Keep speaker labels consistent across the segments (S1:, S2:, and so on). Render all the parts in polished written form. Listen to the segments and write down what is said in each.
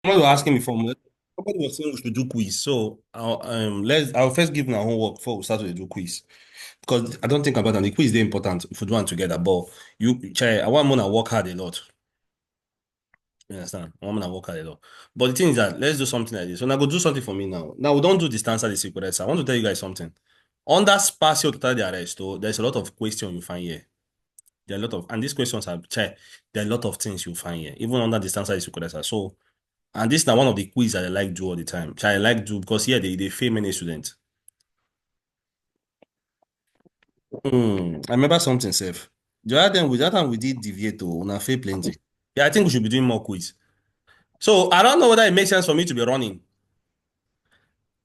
S1: Somebody was asking me somebody was saying we should do quiz. So I'll first give my homework before we start to do quiz. Because I don't think about it. The quiz is important if we do one together. But I want to work hard a lot. You understand? I want to work hard a lot. But the thing is that let's do something like this. So now go do something for me now. Now we don't do Distanza the sicurezza. I want to tell you guys something. Under spazio totale di arresto, there's a lot of questions you find here. There are a lot of, and these questions are, there are a lot of things you find here, even under Distanza di sicurezza. So, and this is now one of the quiz that I like do all the time. I like do because here they fail many students. I remember something, safe. The other time we did deviate on a fail plenty. Yeah, I think we should be doing more quiz. So I don't know whether it makes sense for me to be running.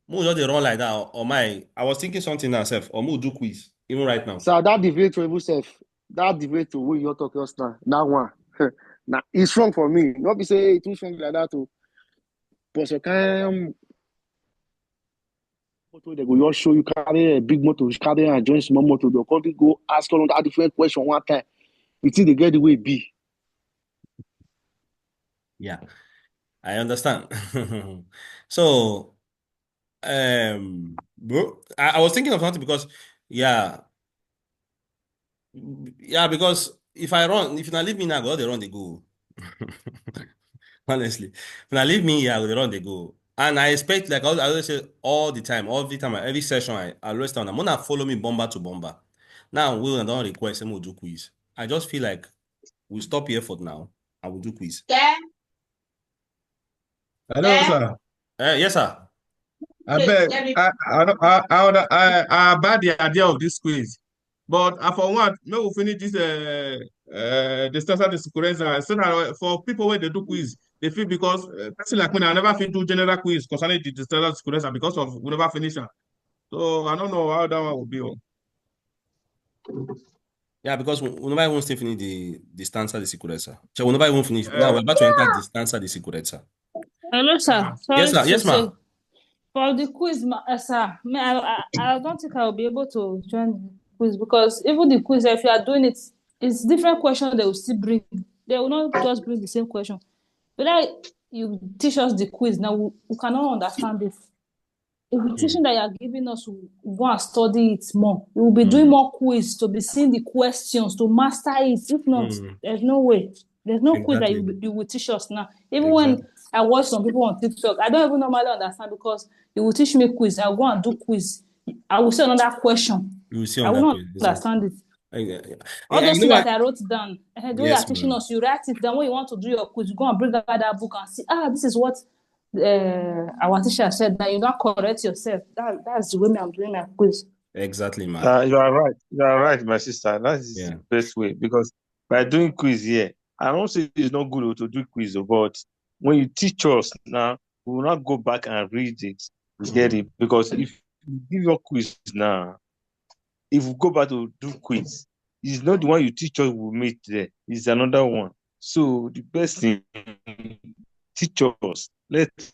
S1: Mo just dey run like that, or my I was thinking something now, self, or mo do quiz even right now.
S2: So that debate to even self, that debate to we you talk just now, that one. Now it's strong for me. Not be say too strong like that to but so kind motor they go just show you carry a big motor, carry and join small motor, they'll probably go ask all that different question one time. You think they get the way it be.
S1: Yeah, I understand. So, bro, I was thinking of something because, yeah, yeah, because if you not leave me now, go they run they go. Honestly, when I leave me here, they run they go. And I expect, like I always say, all the time, every session, I always tell them, I'm gonna follow me bomber to bomber. Now, we don't request them to do quiz. I just feel like we'll stop here for now. I will do quiz.
S3: Yeah.
S4: Hello, sir.
S1: Yes, sir.
S4: I beg, I bad the idea of this quiz, but for one, may we finish this Distanza de sicurezza. So that for people where they do quiz, they feel because person like me, I never feel do general quiz concerning the Distanza de sicurezza because of we never finish am. So I don't know how that one will be.
S1: Yeah, because we never even still finish the stanza di sicurezza. Cioè, we never even finish. Now
S4: Uh,
S1: we're about to enter the stanza di sicurezza.
S3: Hello, sir.
S1: Yes,
S3: Sorry
S1: sir.
S3: to
S1: Yes,
S3: say,
S1: ma'am.
S3: for the quiz, sir, I don't think I'll be able to join the quiz because even the quiz, if you are doing it, it's different questions they will still bring. They will not just bring the same question. But you teach us the quiz, now we cannot understand it. If the teaching that you are giving us, we go and study it more. We will be doing more quiz to be seeing the questions, to master it. If not, there's no way. There's no quiz that
S1: Exactly.
S3: you will teach us now. Even when
S1: Exactly.
S3: I watch some people on TikTok, I don't even normally understand because you will teach me quiz. I'll go and do quiz. I will say another question.
S1: You will see
S3: I
S1: on
S3: will
S1: that
S3: not
S1: quiz. Exactly.
S3: understand it. All
S1: You
S3: those
S1: know
S3: things that
S1: what?
S3: I wrote down, the way you are
S1: Yes,
S3: teaching
S1: ma'am.
S3: us, you write it down. When you want to do your quiz, you go and bring out that book and see, this is what our teacher said. That you not correct yourself. That's the way I'm doing my quiz.
S1: Exactly, ma'am.
S5: You are right. You are right, my sister. That is
S1: Yeah.
S5: the best way because by doing quiz here, I don't say it's not good to do quiz, but when you teach us now, we will not go back and read it to get it. Because if you give your quiz now, if we go back to do quiz, it's not the one you teach us will meet there, it's another one. So the best thing, teach us, let's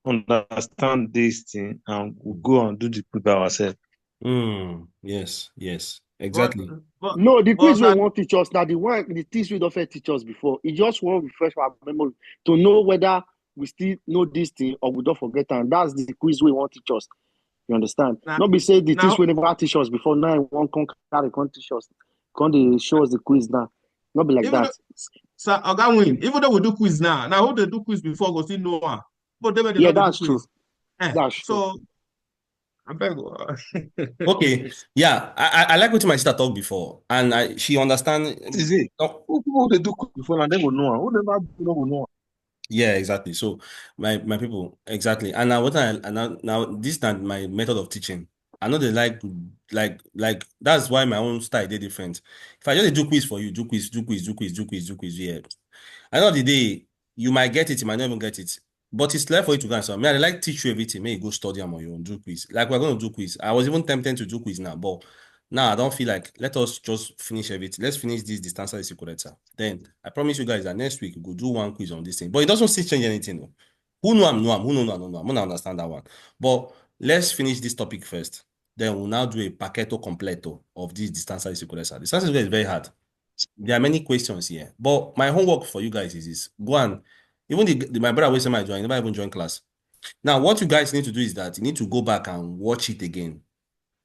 S5: understand this thing and we'll go and do the quiz by ourselves.
S1: Yes, yes.
S4: but
S1: Exactly.
S4: but
S2: No, the
S4: but
S2: quiz we
S4: sir,
S2: won't teach us now. The one the teach we don't teach us before. It just won't refresh our memory to know whether we still know this thing or we don't forget. And that's the quiz we won't teach us. You understand?
S4: now
S2: Not be say the things
S4: now
S2: we never teach us before. Now one can carry can teach us. Can they show us the quiz now? Not be like
S4: even
S2: that.
S4: though, sir, Oga win. Even though we do quiz now who they do quiz before go still know one. But they
S2: Yeah,
S4: know they do
S2: that's true.
S4: quiz. Eh,
S2: That's true.
S4: so I beg.
S1: Okay. Yeah, I like what my sister talked before, and she understand.
S5: This is it.
S1: Oh,
S5: Who they do quiz before and they will know. Who never do know will know.
S1: yeah, exactly. So my people, exactly. And now now this is not my method of teaching. I know they like that's why my own style they different. If I just do quiz for you, do quiz, do quiz, do quiz, do quiz, do quiz, yeah. At the end of the day, you might get it, you might not even get it. But it's left for you to go and so. I mean, I like teach you everything. May you go study them on your own, do quiz. Like we're going to do quiz. I was even tempted to do quiz now, but now I don't feel like let us just finish everything. Let's finish this Distanza di sicurezza. Then I promise you guys that next week we'll do one quiz on this thing. But it doesn't still change anything. No. Who know I'm know I'm who know I'm know I'm gonna understand that one. But let's finish this topic first. Then we'll now do a paqueto completo of this Distanza di sicurezza. Distanza di sicurezza is very hard. There are many questions here, but my homework for you guys is this: go and Even my brother will say my join, never even join class. Now, what you guys need to do is that you need to go back and watch it again.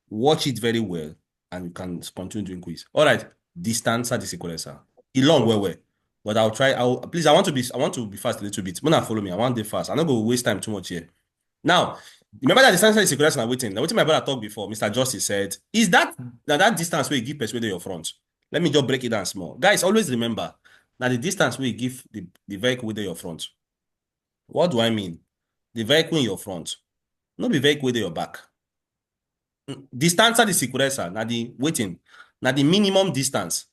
S1: Watch it very well, and you can continue doing quiz. All right, Distanza di sicurezza. It long well. But I'll try. Please, I want to be fast a little bit. When follow me, I want to be fast. I'm not going to waste time too much here. Now, remember that Distanza di sicurezza now waiting. Now, what my brother talked before, Mr. Justice said, is that distance where you give person your front? Let me just break it down small. Guys, always remember that the distance where you give the vehicle with your front. What do I mean? The vehicle in your front, not the vehicle with your back. Distanza di sicurezza, na the waiting, na the minimum distance.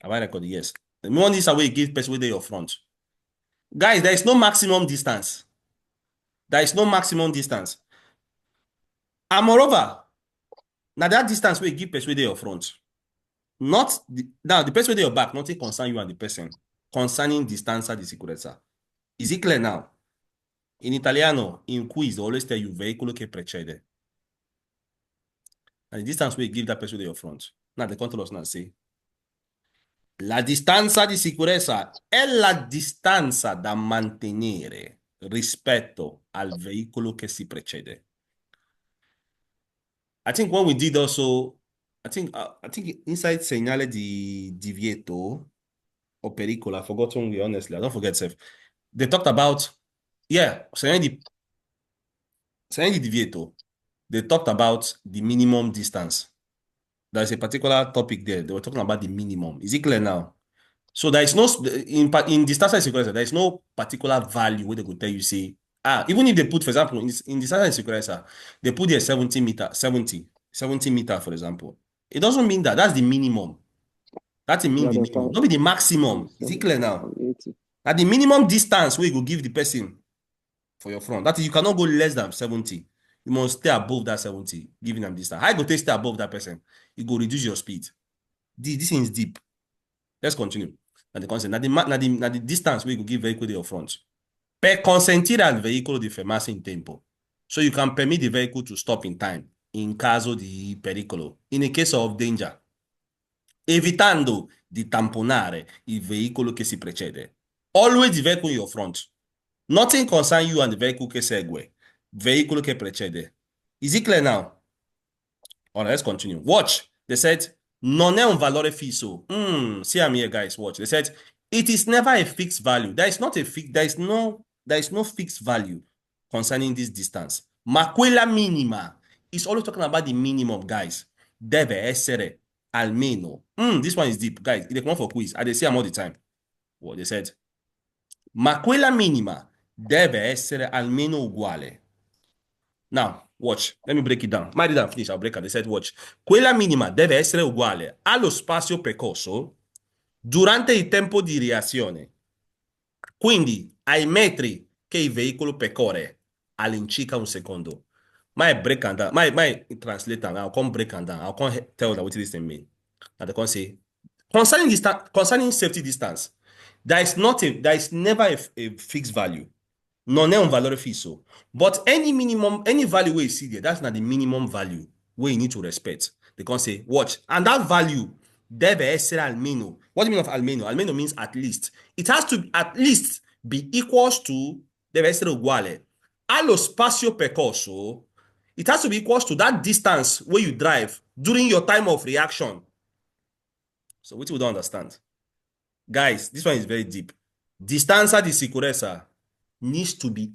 S1: Have I recorded? Yes. The minimum distance where you give person with your front. Guys, there is no maximum distance. There is no maximum distance. And moreover, now that distance where you give person with your front. Not now the person with your back, nothing concern you and the person. Concerning distanza di sicurezza. Is it clear now? In Italiano, in quiz, they always tell you veicolo che precede. And the distance where you give that person with your front. Now the control us now say. La distanza di sicurezza è la distanza da mantenere rispetto al veicolo che si precede. I think when we did also, I think inside segnale di divieto or pericolo, I've forgotten, honestly, I don't forget self. They talked about, segnale di divieto. They talked about the minimum distance. There's a particular topic there. They were talking about the minimum. Is it clear now? So there is no, in distanza di sicurezza, there is no particular value where they could tell you, say, even if they put, for example, in distanza di sicurezza, they put there 70 meter, for example. It doesn't mean that. That's the minimum. That's the minimum. Not be the maximum. Is it clear now? At the minimum distance where you go give the person for your front. That is, you cannot go less than 70. You must stay above that 70, giving them distance. How you go to stay above that person? You go reduce your speed. This thing is deep. Let's continue. Now the concept. Now the distance where you give vehicle to your front. Per consentire al veicolo di fermarsi in tempo. So you can permit the vehicle to stop in time in caso di pericolo. In a case of danger. Evitando di tamponare il veicolo che si precede. Always the vehicle in your front. Nothing concern you and the vehicle che segue. Veicolo che precede. Is it clear now? All right, let's continue. Watch. They said, non è un valore fisso. See, I'm here, guys. Watch. They said, it is never a fixed value. There is no fixed value concerning this distance. Ma quella minima is always talking about the minimum, guys. Deve essere almeno. This one is deep, guys. They come for quiz. I say them all the time. What they said. Ma quella minima deve essere almeno uguale. Now, watch. Let me break it down. My read and finish. I'll break it. They said, watch. Quella minima deve essere uguale allo spazio percorso durante il tempo di reazione. Quindi, ai metri che il veicolo percorre all'incirca un secondo. My break and down. My translator. I'll come break and down. I'll come tell them what this thing mean. And they can say, concerning safety distance, there is never a fixed value. Non è un valore fisso. But any value where you see there, that's not the minimum value where you need to respect. They can say, watch. And that value deve essere almeno. What do you mean of almeno? Almeno means at least. It has to at least be equals to, deve essere uguale. Allo spazio percorso, it has to be equals to that distance where you drive during your time of reaction. So which we don't understand. Guys, this one is very deep. Distanza di sicurezza needs to be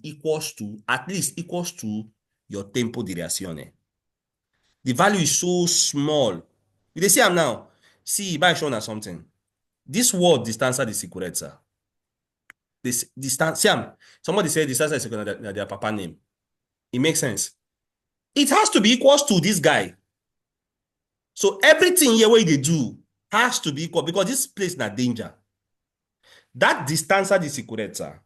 S1: at least equals to your tempo di reazione. The value is so small. You see I'm now. See, by showing us something. This word distanza di sicurezza. Somebody said distanza di sicurezza, their papa name. It makes sense. It has to be equals to this guy. So everything here where they do has to be equal because this place is not danger. That distanza di sicurezza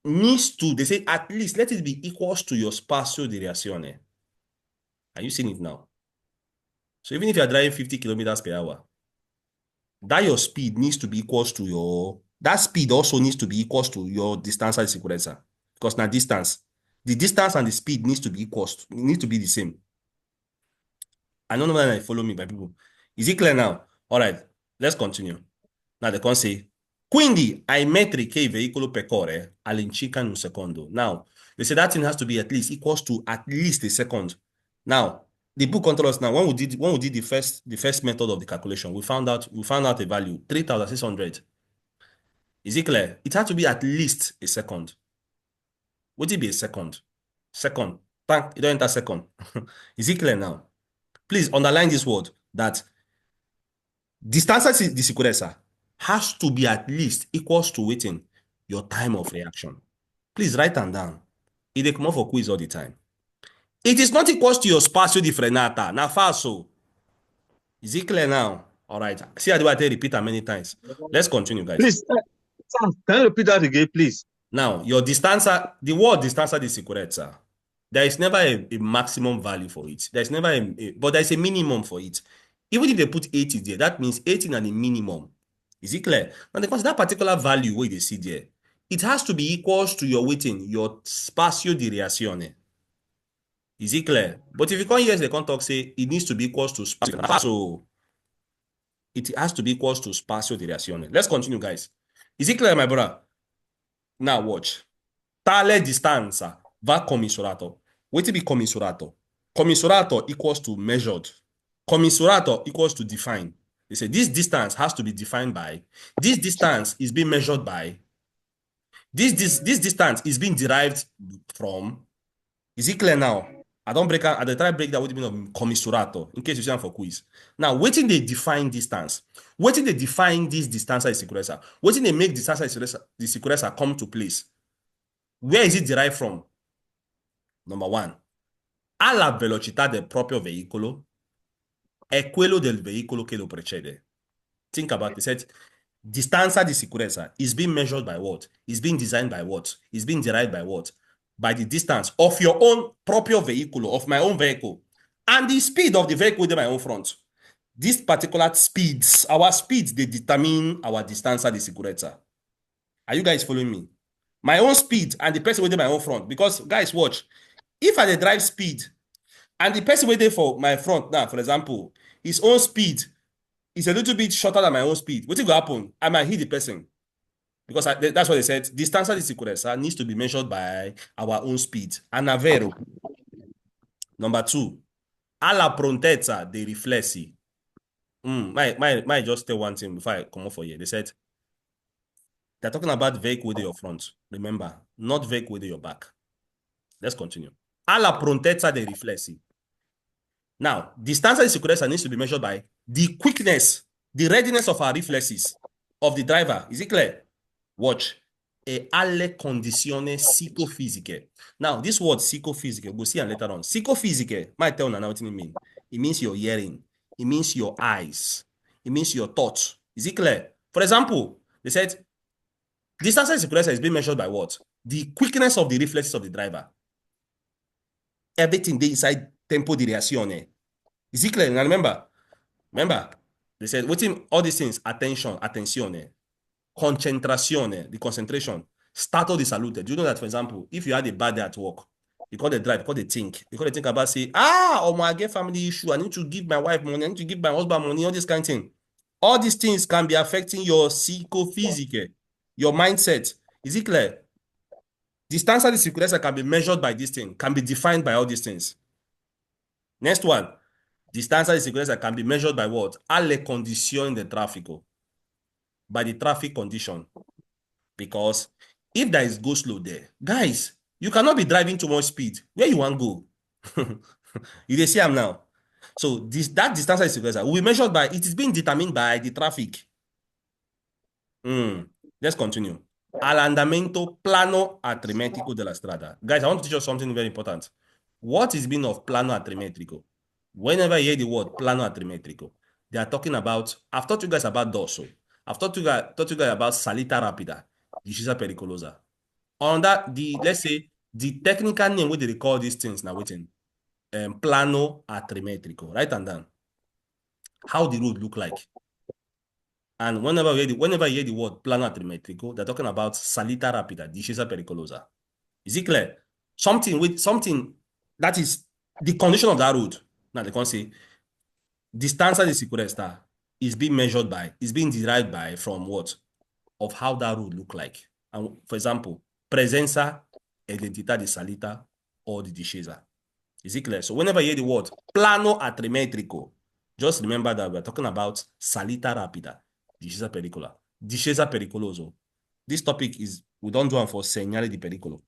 S1: needs to, they say, at least let it be equals to your spazio di reazione. Are you seeing it now? So even if you're driving 50 kilometers per hour, that your speed needs to be equals to that speed also needs to be equals to your distanza di sicurezza. Because now the distance and the speed needs to be the same. I don't know whether you follow me by people. Is it clear now? All right, let's continue. Now they can say, Quindi ai metri che il veicolo percorre all'incirca in un secondo. Now, they say that thing has to be at least equals to at least a second. Now, the book can tell us now when we did the first method of the calculation, we found out a value 3,600. Is it clear? It had to be at least a second. Would it be a second? Second. Thank you don't enter second. Is it clear now? Please underline this word that distanza di sicurezza has to be at least equals to waiting your time of reaction. Please write them down. It dey come up for quiz all the time. It is not equals to your spazio di frenata. Now falso. Is it clear now? All right. See how do I repeat that many times? Let's continue, guys.
S5: Please, Sam, can you repeat that again, please?
S1: Now, your distanza, the word distanza di sicurezza, there is never a maximum value for it. There's never but there's a minimum for it. Even if they put 80 there, that means 18 are the minimum. Is it clear? Now, because that particular value where they see there, it has to be equals to your waiting, your spazio di reazione. Is it clear? But if you can't use the contact, say it needs to be equals to spazio. So it has to be equals to spazio di reazione. Let's continue, guys. Is it clear, my brother? Now watch. Tale distanza va commisurato. What to be commisurato? Commisurato equals to measured. Commisurato equals to define. They say this distance has to be defined by. This distance is being measured by. This distance is being derived from. Is it clear now? I don't break out. I try to break that with the meaning of commisurato in case you see for quiz. Now, waiting they define distance. Waiting they define this distanza di sicurezza. Waiting they make distanza di sicurezza come to place. Where is it derived from? Number one, alla velocità del proprio veicolo è quello del veicolo che lo precede. Think about it. It said, distanza di sicurezza is being measured by what? Is being designed by what? Is being derived by what? By the distance of your own proprio vehicle, of my own vehicle, and the speed of the vehicle within my own front. These particular speeds, our speeds, they determine our distanza di sicurezza. Are you guys following me? My own speed and the person within my own front. Because, guys, watch. If I drive speed and the person waiting for my front now, for example, his own speed is a little bit shorter than my own speed, what will happen? I might hit the person. Because that's what they said. Distanza di sicurezza needs to be measured by our own speed. Anavero. Number two, alla prontezza dei riflessi. Might just tell one thing before I come up for you. They said, they're talking about vehicle with your front. Remember, not vehicle with your back. Let's continue. Alla prontezza dei riflessi. Now, distanza di sicurezza needs to be measured by the quickness, the readiness of our reflexes of the driver. Is it clear? Watch. E alle condizioni psicofisiche. Now, this word psicofisiche, we'll see it later on. Psicofisiche, might tell now what it means. It means your hearing. It means your eyes. It means your thoughts. Is it clear? For example, they said, distanza di sicurezza is being measured by what? The quickness of the reflexes of the driver. Everything they inside tempo di reazione. Is it clear? Now remember, they said, waiting all these things, attention, attenzione, concentrazione, the concentration, stato di salute. Do you know that, for example, if you had a bad day at work, you call the drive, you call the think about, say, I get family issue, I need to give my wife money, I need to give my husband money, all this kind of thing. All these things can be affecting your psychophysique, your mindset. Is it clear? Distanza di sicurezza can be measured by this thing, can be defined by all these things. Next one. Distanza di sicurezza can be measured by what? Alle condizioni del traffico. By the traffic condition. Because if there is go slow there, guys, you cannot be driving too much speed. Where you want to go? You see them now. So that distanza di sicurezza will be measured by, it is being determined by the traffic. Let's continue. All'andamento plano atrimetrico della strada. Guys, I want to teach you something very important. What is meaning of plano atrimetrico? Whenever you hear the word plano atrimetrico, they are talking about, I've taught you guys about dorso. I've taught you guys about salita rapida, discesa pericolosa. On that, let's say, the technical name where they call these things now, waiting, plano atrimetrico, right and down. How the road look like. And whenever you hear the word plano atrimetrico, they're talking about salita rapida, discesa pericolosa. Is it clear? Something that is the condition of that road. Now they can say distanza di sicurezza is being measured by, is being derived by from what? of how that road look like. And for example, presenza, identità di salita, or di discesa. Is it clear? So whenever you hear the word plano atrimetrico, just remember that we're talking about salita rapida, discesa pericoloso. This topic is, we don't do it for segnale di pericolo.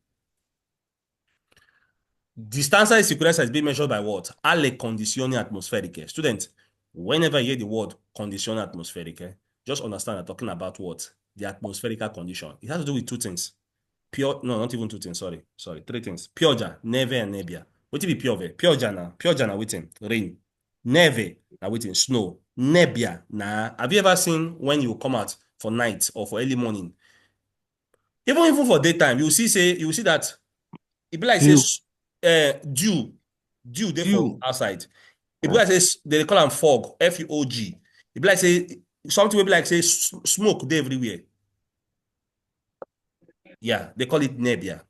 S1: Distanza e sicurezza is being measured by what? Alle condizioni atmosferiche. Students, whenever you hear the word condizioni atmosferiche, just understand I'm talking about what? The atmospheric condition. It has to do with two things. No, not even two things, sorry, three things. Pioggia, neve, and nebbia. What be piove? Pioggia na waiting, rain. Neve, na waiting, snow. Nebbia, na. Have you ever seen when you come out for night or for early morning? Even for daytime, you see that it be like dew there for outside. It be like say they call them fog, F-U-O-G. It be like say something will be like say smoke there everywhere. Yeah, they call it nebbia.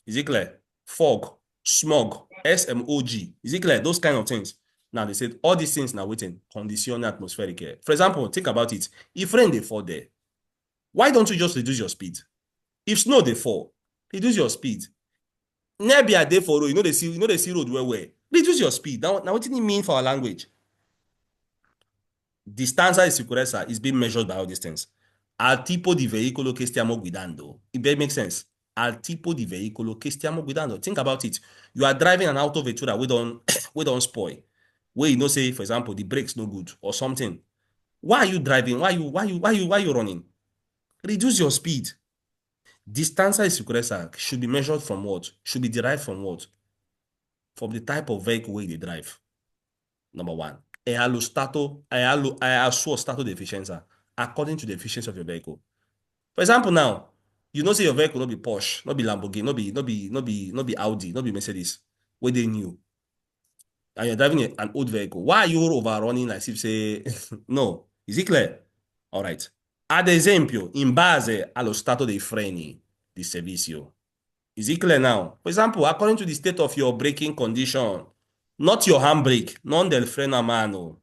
S1: Is it clear? Fog, smog, S-M-O-G. Is it clear? Those kind of things. Now they said all these things now waiting condition atmospheric air. For example, think about it. If rain they fall there, why don't you just reduce your speed? If snow they fall, reduce your speed. Nebbia they for road, you know they see road where. Reduce your speed. Now what did it mean for our language? Distanza e sicurezza is being measured by all these things. Al tipo di veicolo che stiamo guidando. It makes sense. Al tipo di veicolo che stiamo guidando. Think about it. You are driving an auto vettura we don't spoil. Where you know say, for example, the brakes no good or something. Why are you driving? Why you running? Reduce your speed. Distanza e sicurezza should be measured from what? Should be derived from what? From the type of vehicle where they drive. Number one. E al suo stato di efficienza, according to the efficiency of your vehicle. For example, now, you know say your vehicle no be Porsche, no be Lamborghini, no be Audi, no be Mercedes, where they new. And you're driving an old vehicle. Why are you overrunning as if say no? Is it clear? All right. Ad esempio, in base allo stato dei freni di servizio. Is it clear now? For example, according to the state of your braking condition, not your handbrake, non del freno a mano.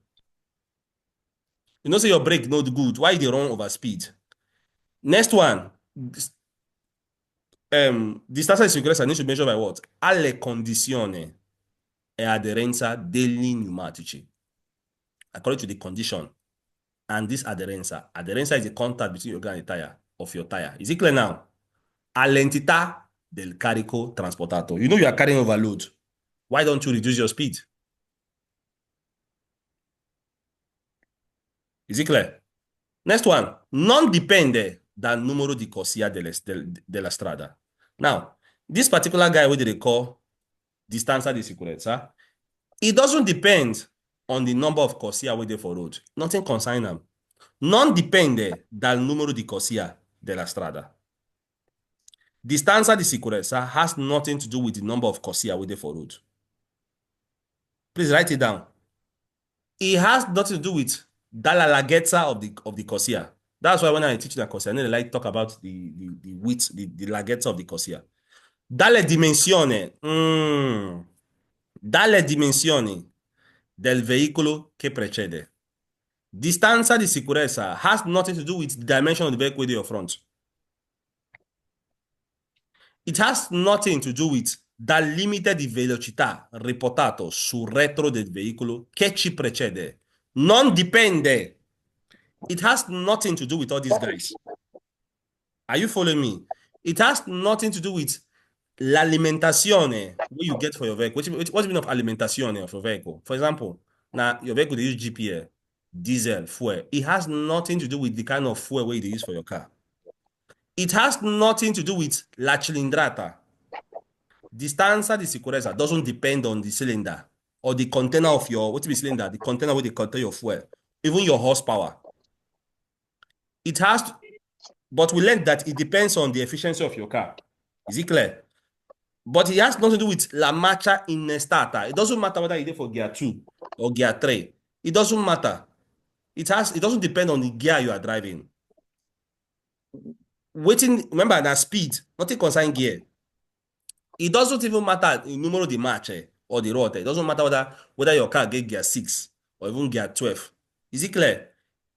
S1: You know say your brake not good. Why you run over speed? Next one. Distanza di sicurezza needs to measure by what? Alle condizioni e aderenza degli pneumatici. According to the condition and this aderenza. Aderenza is the contact between your ground and the tire of your tire. Is it clear now? All'entità del carico trasportato. You know you are carrying overload. Why don't you reduce your speed? Is it clear? Next one. Non dipende dal numero di corsia della strada. Now, this particular guy, what they call distanza di sicurezza, it doesn't depend on the number of corsia where they for road. Nothing consign them. Non dipende dal numero di corsia della strada. Distanza di sicurezza has nothing to do with the number of corsia where they for road. Please write it down. It has nothing to do with dalla larghezza of the corsia. That's why when I teach the corsia, I need to like talk about the width, the larghezza of the corsia. Dalle dimensioni del veicolo che precede. Distanza di sicurezza has nothing to do with the dimension of the vehicle in your front. It has nothing to do with dal limite di velocità riportato sul retro del veicolo che ci precede. Non dipende. It has nothing to do with all these guys. Are you following me? It has nothing to do with l'alimentazione what you get for your vehicle. What's the meaning of alimentazione of your vehicle? For example, now your vehicle they use GPA, diesel, fuel. It has nothing to do with the kind of fuel where they use for your car. It has nothing to do with la cilindrata. Distanza di sicurezza doesn't depend on the cylinder or the container of your, what's the cylinder? The container where they contain your fuel, even your horsepower. It has to, but we learned that it depends on the efficiency of your car. Is it clear? But it has nothing to do with la marcia innestata. It doesn't matter whether you're for gear 2 or gear 3. It doesn't matter. It doesn't depend on the gear you are driving. Remember that speed, nothing concern gear. It doesn't even matter the numero di marce or the rotor. It doesn't matter whether your car get gear 6 or even gear 12. Is it clear?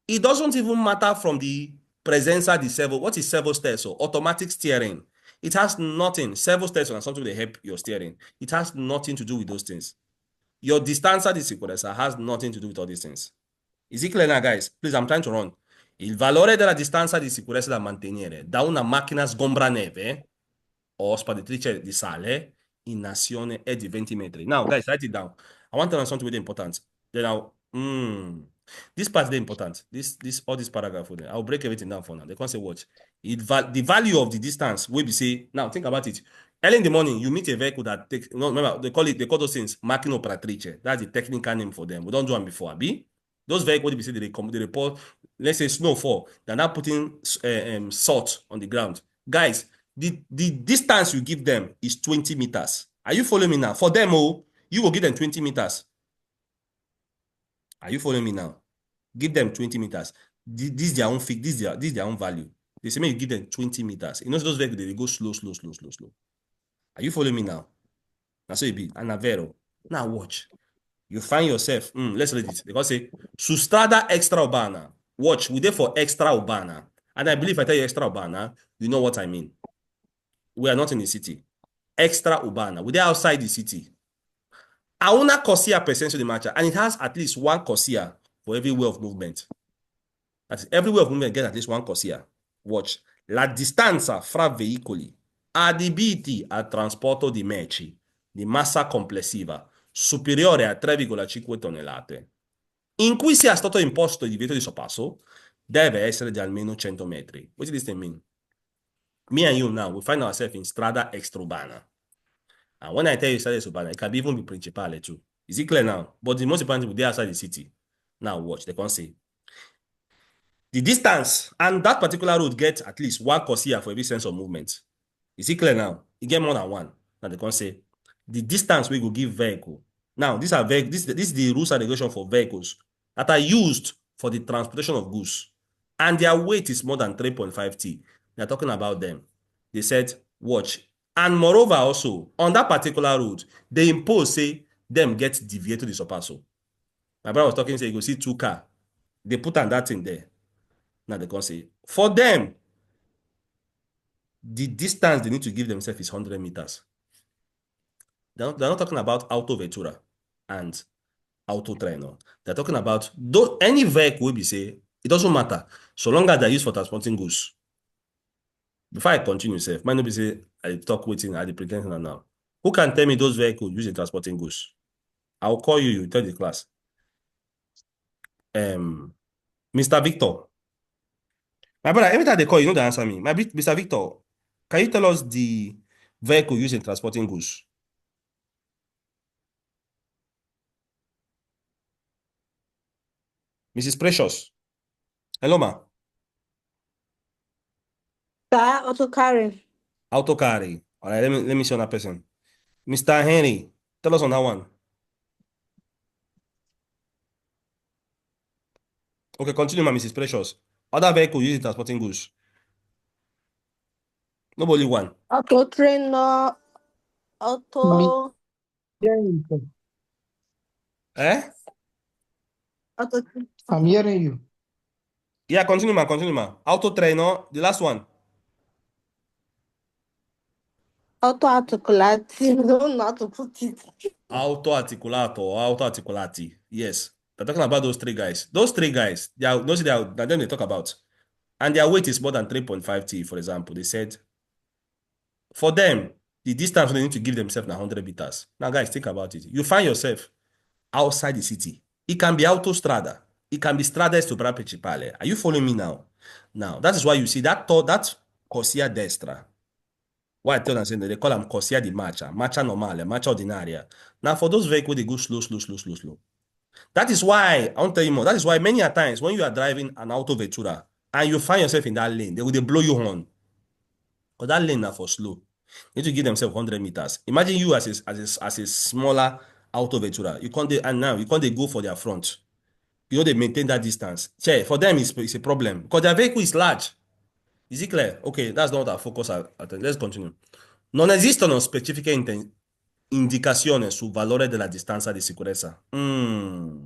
S1: It doesn't even matter from the presenza di servo. What is servo stesso? Automatic steering. It has nothing. Servo stesso and something to help your steering. It has nothing to do with those things. Your distanza di sicurezza has nothing to do with all these things. Is it clear now, guys? Please, I'm trying to run. Il valore della distanza di sicurezza da mantenere da una macchina sgombra neve o spaditrice di sale in azione è di 20 metri. Now, guys, write it down. I want to learn something really important. Then this part is important. All this paragraph. I'll break everything down for now. They can't say what. The value of the distance will be say. Now, think about it. Early in the morning, you meet a vehicle that takes. No, remember they call those things macchina operatrice. That's the technical name for them. We don't do them before, Abi. Those vehicles, they say they report. Let's say snowfall. They're not putting salt on the ground, guys. The distance you give them is 20 meters. Are you following me now? For them, you will give them 20 meters. Are you following me now? Give them 20 meters. This is their own fix. This is their own value. They say, you give them 20 meters. You know, those vehicles, they go slow. Are you following me now? Now, so it be. Anavero. Now, watch. You find yourself. Let's read it. They can say, su strada extra urbana. Watch. We there for extra urbana. And I believe if I tell you extra urbana, you know what I mean. We are not in the city. Extra urbana. We're outside the city. A una corsia presenza di marcia, and it has at least one corsia for every way of movement. That is, every way of movement gets at least one corsia. Watch. La distanza fra veicoli adibiti al trasporto di merci di massa complessiva superiore a 3,5 tonnellate, in cui sia stato imposto il divieto di sorpasso, deve essere di almeno 100 metri. What does this mean? Me and you now, we find ourselves in strada extraurbana. And when I tell you strada extraurbana, it can even be principale too. Is it clear now? But the most important thing, they're outside the city. Now watch, they can say. The distance and that particular road gets at least one corsia for every sense of movement. Is it clear now? You get more than one. Now they can say, the distance we will give vehicle. Now, this is the rules and regulation for vehicles that are used for the transportation of goods. And their weight is more than 3.5 T. They're talking about them. They said, watch. And moreover, also, on that particular road, they impose, say, them get deviated the sorpasso. My brother was talking, say, you go see 2 cars. They put on that thing there. Now they can say, for them, the distance they need to give themselves is 100 meters. They're not talking about auto vettura and auto treno. They're talking about any vehicle will be say, it doesn't matter, so long as they're used for transporting goods. Before I continue, self, might not be say I talk waiting at the pretending now. Who can tell me those vehicles used in transporting goods? I'll call you, you tell the class. Mr. Victor. My brother, every time they call you, know they answer me. Mr. Victor, can you tell us the vehicle used in transporting goods? Mrs. Precious. Hello, ma.
S6: Auto carry.
S1: Auto carry. All right, let me see on that person. Mr. Henry, tell us on that one. Okay, continue, ma, Mrs. Precious. Other vehicle used in transporting goods. Nobody one.
S6: Auto trainer. Auto.
S1: Eh?
S6: Auto.
S7: I'm hearing you.
S1: Yeah, continue, ma. Auto trainer, the last one.
S6: Auto articulati. I don't know how to put it.
S1: Auto articulato or auto articulati. Yes. They're talking about those 3 guys. Those 3 guys, those are them they talk about. And their weight is more than 3.5 T, for example. They said, for them, the distance they need to give themselves 100 meters. Now, guys, think about it. You find yourself outside the city. It can be autostrada. It can be strada sopra principale. Are you following me now? Now, that is why you see that corsia destra. Why I tell them saying they call them corsia di marcia normale, marcia ordinaria. Now, for those vehicles, they go slow. That is why, I won't tell you more, that is why many a times when you are driving an auto vettura and you find yourself in that lane, they will blow you horn. Because that lane are for slow. They need to give themselves 100 meters. Imagine you as a smaller auto vettura. You can't go for their front. You know, they maintain that distance. For them, it's a problem. Because their vehicle is large. Is it clear? Okay, that's not our focus. Let's continue. Non esistono specifiche indicazioni sul valore della distanza di sicurezza.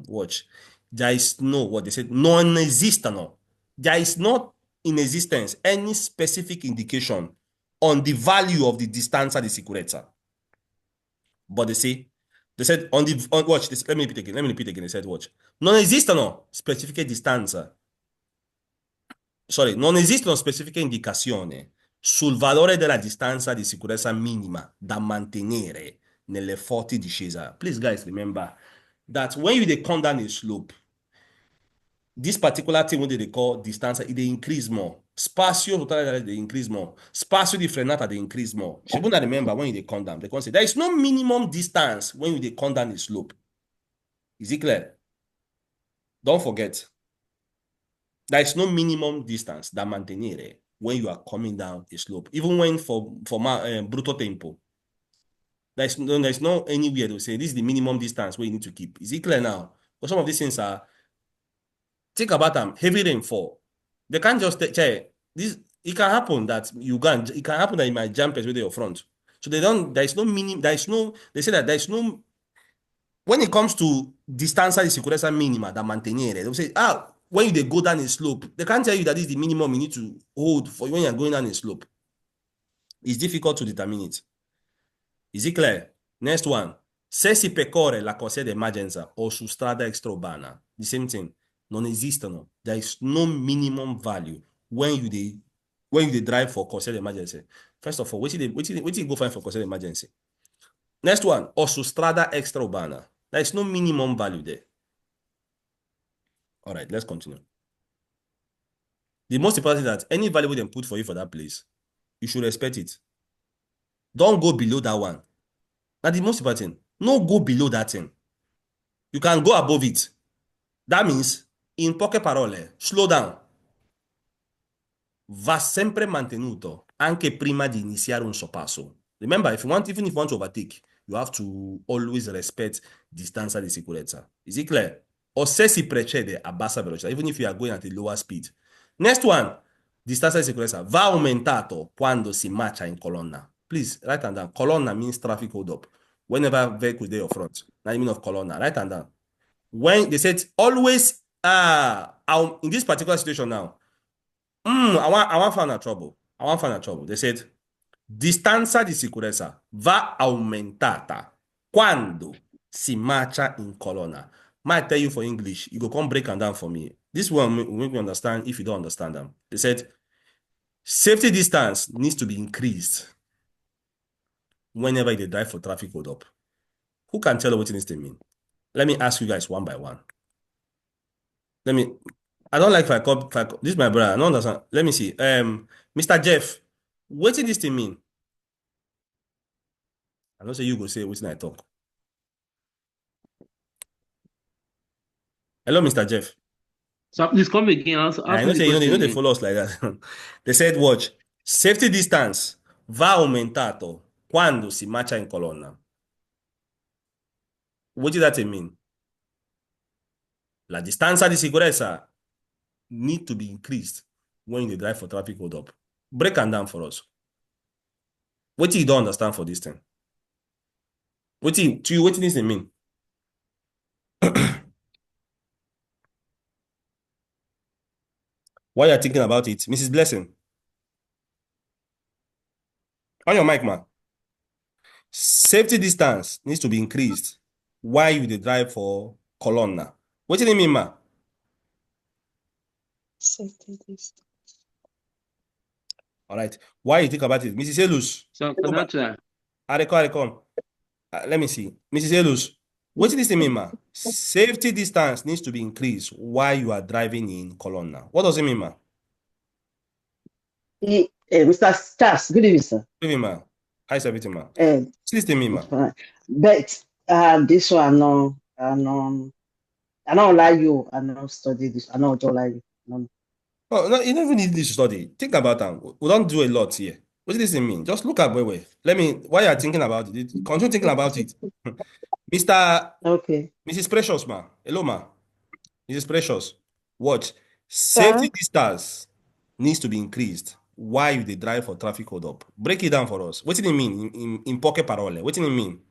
S1: Watch. There is no, what they said, non esistono. There is not in existence any specific indication on the value of the distanza di sicurezza. But they said watch this. Let me repeat again. They said, watch. Non esistono specifiche distanze. Sorry, non esistono specifiche indicazioni sul valore della distanza di sicurezza minima da mantenere nelle forti discesa. Please, guys, remember that when you come down a slope, this particular thing, what they call distanza, it dey increase more. Spazio totale dey increase more. Spazio di frenata dey increase more. She wouldn't remember when you come down. They can say there is no minimum distance when you come down a slope. Is it clear? Don't forget. There is no minimum distance da mantenere when you are coming down a slope. Even when for brutto tempo. There's no anywhere to say this is the minimum distance where you need to keep. Is it clear now? But some of these things are, think about them, heavy rainfall. They can't just check this. It can happen that it can happen that you might jump with your front. So they say that there's no, when it comes to distanza di sicurezza minima da mantenere, they'll say, when they go down a slope, they can't tell you that this is the minimum you need to hold for when you're going down a slope. It's difficult to determine it. Is it clear? Next one. Se si percorre la corsia d'emergenza o su strada extraurbana, the same thing. Non esistono. There is no minimum value when you drive for corsia d'emergency. First of all, what you go find for corsia d'emergency? Next one. O su strada extraurbana. There is no minimum value there. All right, let's continue. The most important thing that any value they put for you for that place, you should respect it. Don't go below that one. That's the most important thing. No go below that thing. You can go above it. That means, in poche parole, slow down. Va sempre mantenuto anche prima di iniziare un sorpasso. Remember, even if you want to overtake, you have to always respect distanza di sicurezza. Is it clear? O se si precede a bassa velocità, even if you are going at a lower speed. Next one, distanza di sicurezza va aumentato quando si marcia in colonna. Please, write that down. Colonna means traffic hold up. Whenever vehicle there your front, now you mean of colonna, write that down. When they said always, in this particular situation now, I want find a trouble. They said, distanza di sicurezza va aumentata quando si marcia in colonna. Might tell you for English, you go come break them down for me. This one will make me understand if you don't understand them. They said, safety distance needs to be increased whenever they drive for traffic hold up. Who can tell what this thing mean? Let me ask you guys one by one. I don't like if I call this is my brother. I don't understand. Let me see. Mr. Jeff, what did this thing mean? I don't say you go say what's I talk. Hello, Mr. Jeff.
S7: So please come again.
S1: I know say they follow us like that. They said, watch. Safety distance va aumentato quando si marcia in colonna. What does that mean? La distanza di sicurezza need to be increased when you drive for traffic hold up. Break them down for us. What do you don't understand for this thing? What do this mean? While you're thinking about it, Mrs. Blessing. On your mic, ma. Safety distance needs to be increased while you drive for colonna. What do you mean, ma?
S6: Safety distance.
S1: All right. Why you think about it? Mrs. Elus.
S7: So,
S1: I come. Let me see. Mrs. Elus, what does this mean, ma? Safety distance needs to be increased while you are driving in colonna. What does it mean, ma?
S8: Mr. Charles, good evening, sir.
S1: Good evening, ma. How's everything, ma? What's this mean, ma?
S8: But this one, I don't like you. I don't study this. I don't like you. No.
S1: Oh, no, you don't even need this to study. Think about them. We don't do a lot here. What does this mean? Just look at where. While you're thinking about it, continue thinking about it. Mrs. Precious, ma. Hello, ma. Mrs. Precious, watch. Safety distance needs to be increased while you drive for traffic hold up. Break it down for us. What do you mean in poche parole? What do you mean?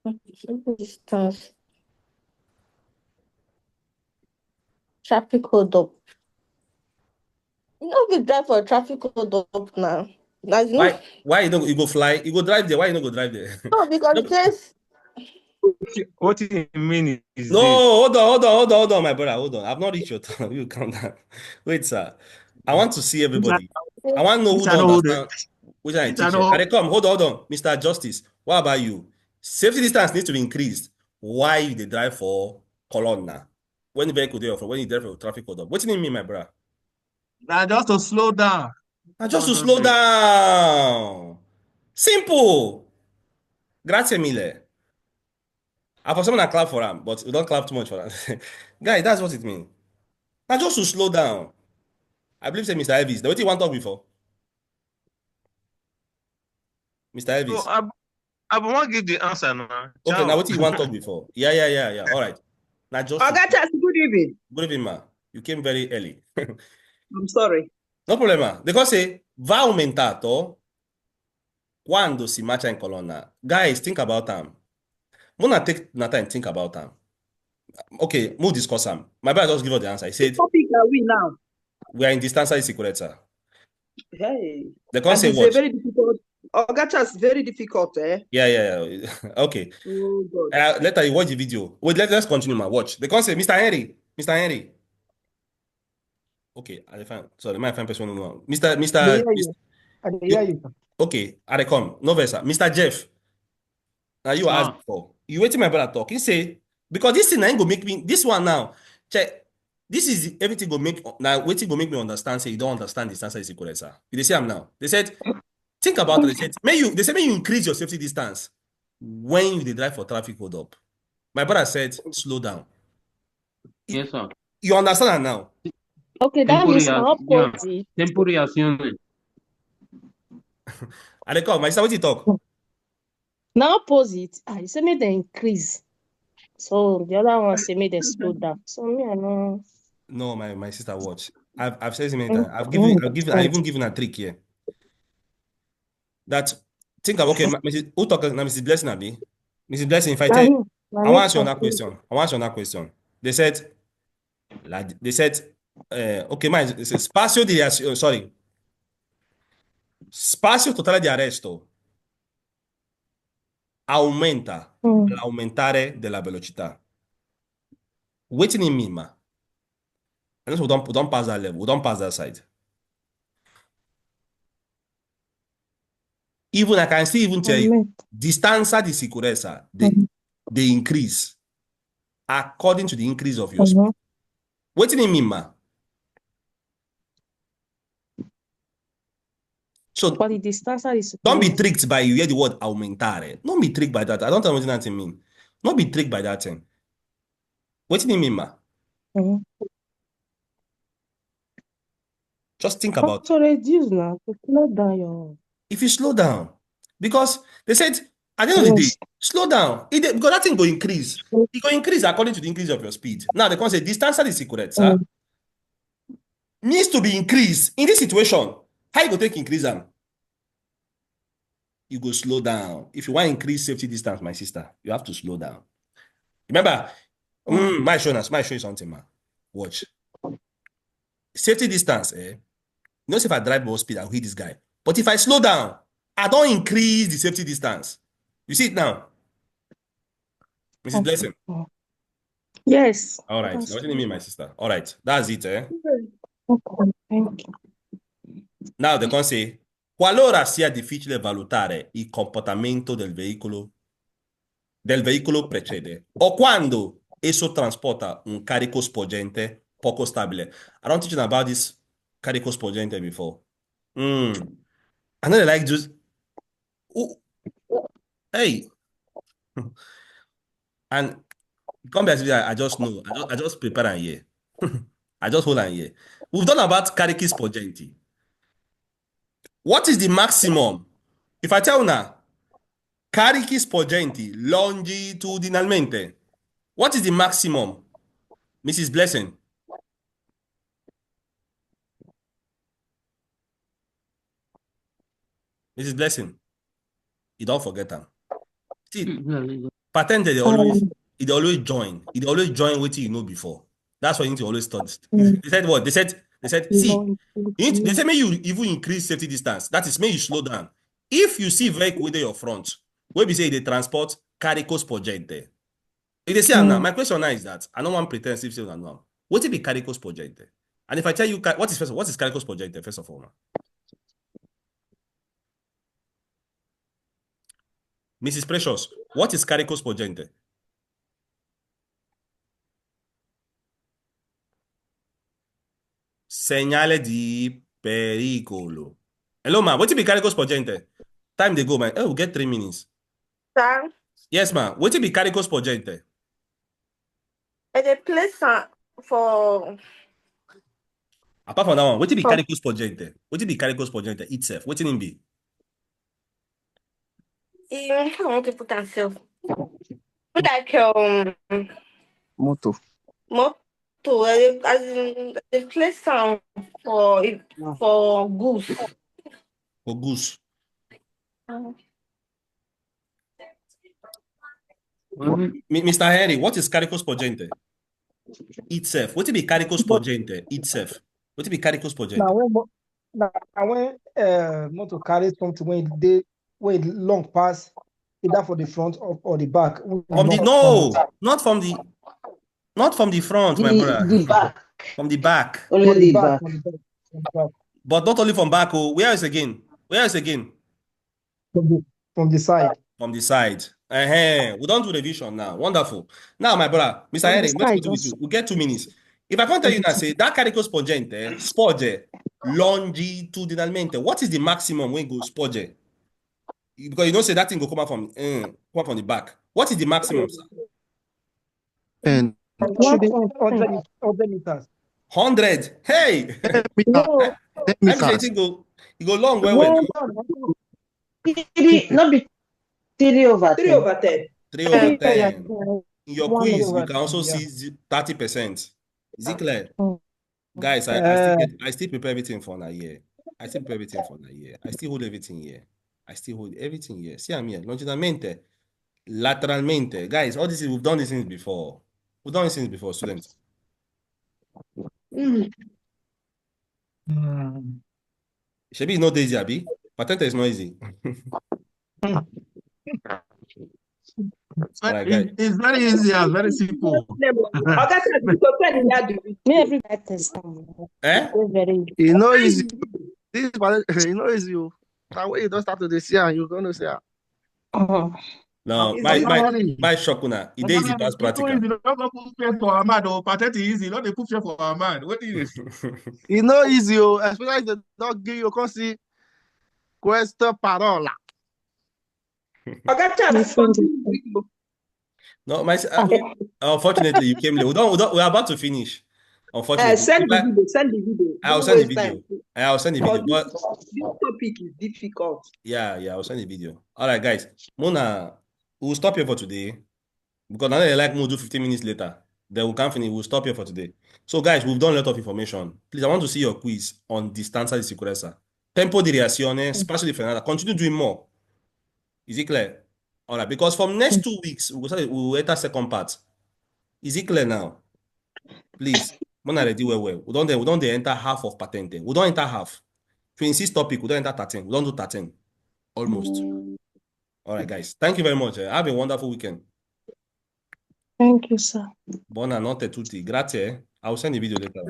S6: Safety distance. Traffic hold up. You know, we drive for traffic hold up now. Now, you know,
S1: Why you go fly? You go drive there. Why you not go drive there?
S6: no, because
S1: No,
S6: there's
S5: What you mean is
S1: no,
S5: this?
S1: hold on, my brother. Hold on. I've not reached your turn. You calm down. Wait, sir. I want to see everybody. I want to know who
S4: This I
S1: don't
S4: know who they.
S1: understand which I
S4: This I
S1: teach it.
S4: know.
S1: Come, hold on. Mr. Justice, what about you? Safety distance needs to be increased. Why you dey drive for colonna? When the vehicle dey off, when you drive for traffic hold up. What do you mean, my brother?
S4: Now just to slow down.
S1: Now just
S4: Don't
S1: to
S4: do
S1: slow
S4: this.
S1: down. Simple. Grazie mille. I for someone I clap for him, but we don't clap too much for that. Guy, that's what it means. Now just to slow down. I believe say Mr. Elvis. What you want to talk before? Mr.
S5: So
S1: Elvis.
S5: I want to give the answer now.
S1: Okay, now
S5: Ciao.
S1: what you want to talk before? Yeah. All right. Now just to
S9: Oga Charles, good evening.
S1: good evening, ma. You came very early.
S9: I'm sorry.
S1: No problema. Because say va aumentato quando si marcia in colonna. Guys, think about them. Mona take na time think about them. Okay, we'll discuss them. My brother just give us the answer. He
S9: Which
S1: said
S9: topic are we now?
S1: we are in distanza di sicurezza.
S9: Hey,
S1: They can't
S9: and
S1: say
S9: it's a
S1: what?
S9: very difficult. Oga Charles, very difficult, eh?
S1: Yeah. Okay.
S9: Oh God.
S1: Later you watch the video. Wait, let's continue, man. Watch. They can't say Mr. Henry. Mr. Henry. Okay, I find sorry, my find person no. Mr.
S9: I dey
S1: Mr.
S9: hear you. I dey hear you.
S1: Okay, I come. No versa. Mr. Jeff. Now you asked
S7: Ah,
S1: before. You waiting my brother talk. He say, because this thing ain't go make me this one now. Check. This is everything go make now waiting go make me understand. Say you don't understand this answer is equal, sir. They say I'm now. They said, think about it. They said, they say may you increase your safety distance when you dey drive for traffic hold up. My brother said, slow down.
S7: yes, sir.
S1: You understand now?
S6: okay, that means now
S7: Yeah,
S6: opposite.
S7: temporary assuming.
S1: And they come, my sister, what you talk?
S6: Now opposite. You say make them increase. So the other one say make them slow down. So me, I know.
S1: No, my sister, watch. I've said it many times. I even given a trick here. That think of okay, Mrs. Who talk now, Mrs. Blessing Abi? Mrs. Blessing, if I tell you, I want to ask you another question. They said, like they said, okay, it says spazio di sorry. Spazio totale di arresto aumenta l'aumentare della velocità. Waiting in me, ma. And we don't pass that level. We don't pass that side. Even I can still even tell you, distanza di sicurezza, they increase according to the increase of your speed. What do you mean, ma? So
S6: For the distance is
S1: don't be tricked by you hear the word aumentare. Don't be tricked by that. I don't know what that mean. Don't be tricked by that thing. What do you mean, ma? Just think about it.
S6: to reduce now to slow down your.
S1: If you slow down, because they said at the end of the day, slow down. Because that thing will increase. It will increase according to the increase of your speed. Now they can say distanza di sicurezza needs to be increased in this situation. How you go take increase them? You go slow down. If you want to increase safety distance, my sister, you have to slow down. Remember, might show you something, man. Watch. Safety distance, you know, if I drive more speed, I'll hit this guy. But if I slow down, I don't increase the safety distance. You see it now? Mrs. Blessing.
S6: Yes.
S1: All right. Now, what do you mean, my sister? All right. That's it,
S6: Okay, thank you.
S1: Now they can say, qualora sia difficile valutare il comportamento del veicolo precede, o quando esso trasporta un carico sporgente poco stabile. I don't teach you about this carico sporgente before. I know they like just, hey, and come back to me, I just know, I just prepare and here. I just hold on here. We've done about carichi sporgenti. What is the maximum? If I tell now, carichi sporgenti longitudinalmente, what is the maximum? Mrs. Blessing. Mrs. Blessing. You don't forget them. See, patente, they always join. They always join what you know before. That's why you need to always study. They said what? They said They said, see, they say, may you even increase safety distance. That is, may you slow down. If you see vehicle with your front, where we say they transport caricos spogente. If they say now, my question now is that I don't want pretensive say now. What is the caricos spogente? And if I tell you what is caricos spogente, first of all, now? Mrs. Precious, what is caricos spogente? Señale di pericolo. Hello, ma. What be caricos spogente? Time they go, man. Oh, we get 3 minutes.
S10: Sir,
S1: Yes, ma. What be caricos spogente?
S10: at a place for
S1: Apart from that one, what be caricos spogente? What be caricos spogente itself? What it be?
S10: I want to put myself. Like
S2: Moto.
S10: as in the place for goose.
S1: For goose. Mr. Henry, what is caricos spogente? Itself. What be caricos spogente itself? What be caricos spogente?
S9: Now when motor carry something when it long pass either for the front or the back.
S1: Not from the front, my brother.
S8: The back.
S1: From the back.
S8: Only the back.
S1: But not only from back. Oh, where is again?
S9: From the side.
S1: From the side. We don't do revision now. Wonderful. Now, my brother, Mr. Henry, we get 2 minutes. If I can't tell you now, say that caricos spogente, sporge, longitudinalmente, what is the maximum when it goes sporge? Because you don't say that thing will come out from the back. What is the maximum, sir?
S9: 100 meters.
S1: 100. Hey!
S9: No.
S1: You go long well.
S8: Not be 3 over 10.
S9: 3 over 10.
S1: 3 over 10. In your quiz, you can also see 30%. Is it clear? Guys, I still prepare everything for a year. I still hold everything here. See, I'm here. Longitudinalmente, lateralmente. Guys, all this we've done these things before. Students. Shebi is not easy, Abi. Patente is not easy.
S4: It's very easy and very simple.
S2: You know easy. Easy. Now when you don't start to this year, you're gonna say.
S1: No, my shock una. It is easy past practical.
S4: Patente easy. Not they put fear for our man. What do you?
S2: You know easy, especially if they don't give you see questa parola.
S1: No, unfortunately, you came late. We're about to finish. Unfortunately,
S9: send the video.
S1: I'll send the video. But
S9: this topic is difficult.
S1: Yeah, I'll send the video. All right, guys. Mona, we'll stop here for today because now they like we'll do 15 minutes later. Then we can't finish. We'll stop here for today. So, guys, we've done a lot of information. Please, I want to see your quiz on Distanza di sicurezza. Tempo di reazione, spazio di frenata. Continue doing more. Is it clear? All right, because from next 2 weeks, we'll enter second part. Is it clear now? Please, Mona ready well. We don't enter half of patente. We don't enter half. 26 topic, we don't enter 13. We don't do 13. Almost. All right, guys. Thank you very much. Have a wonderful weekend.
S6: Thank you, sir.
S1: Buonanotte tutti. Grazie. I will send the video later.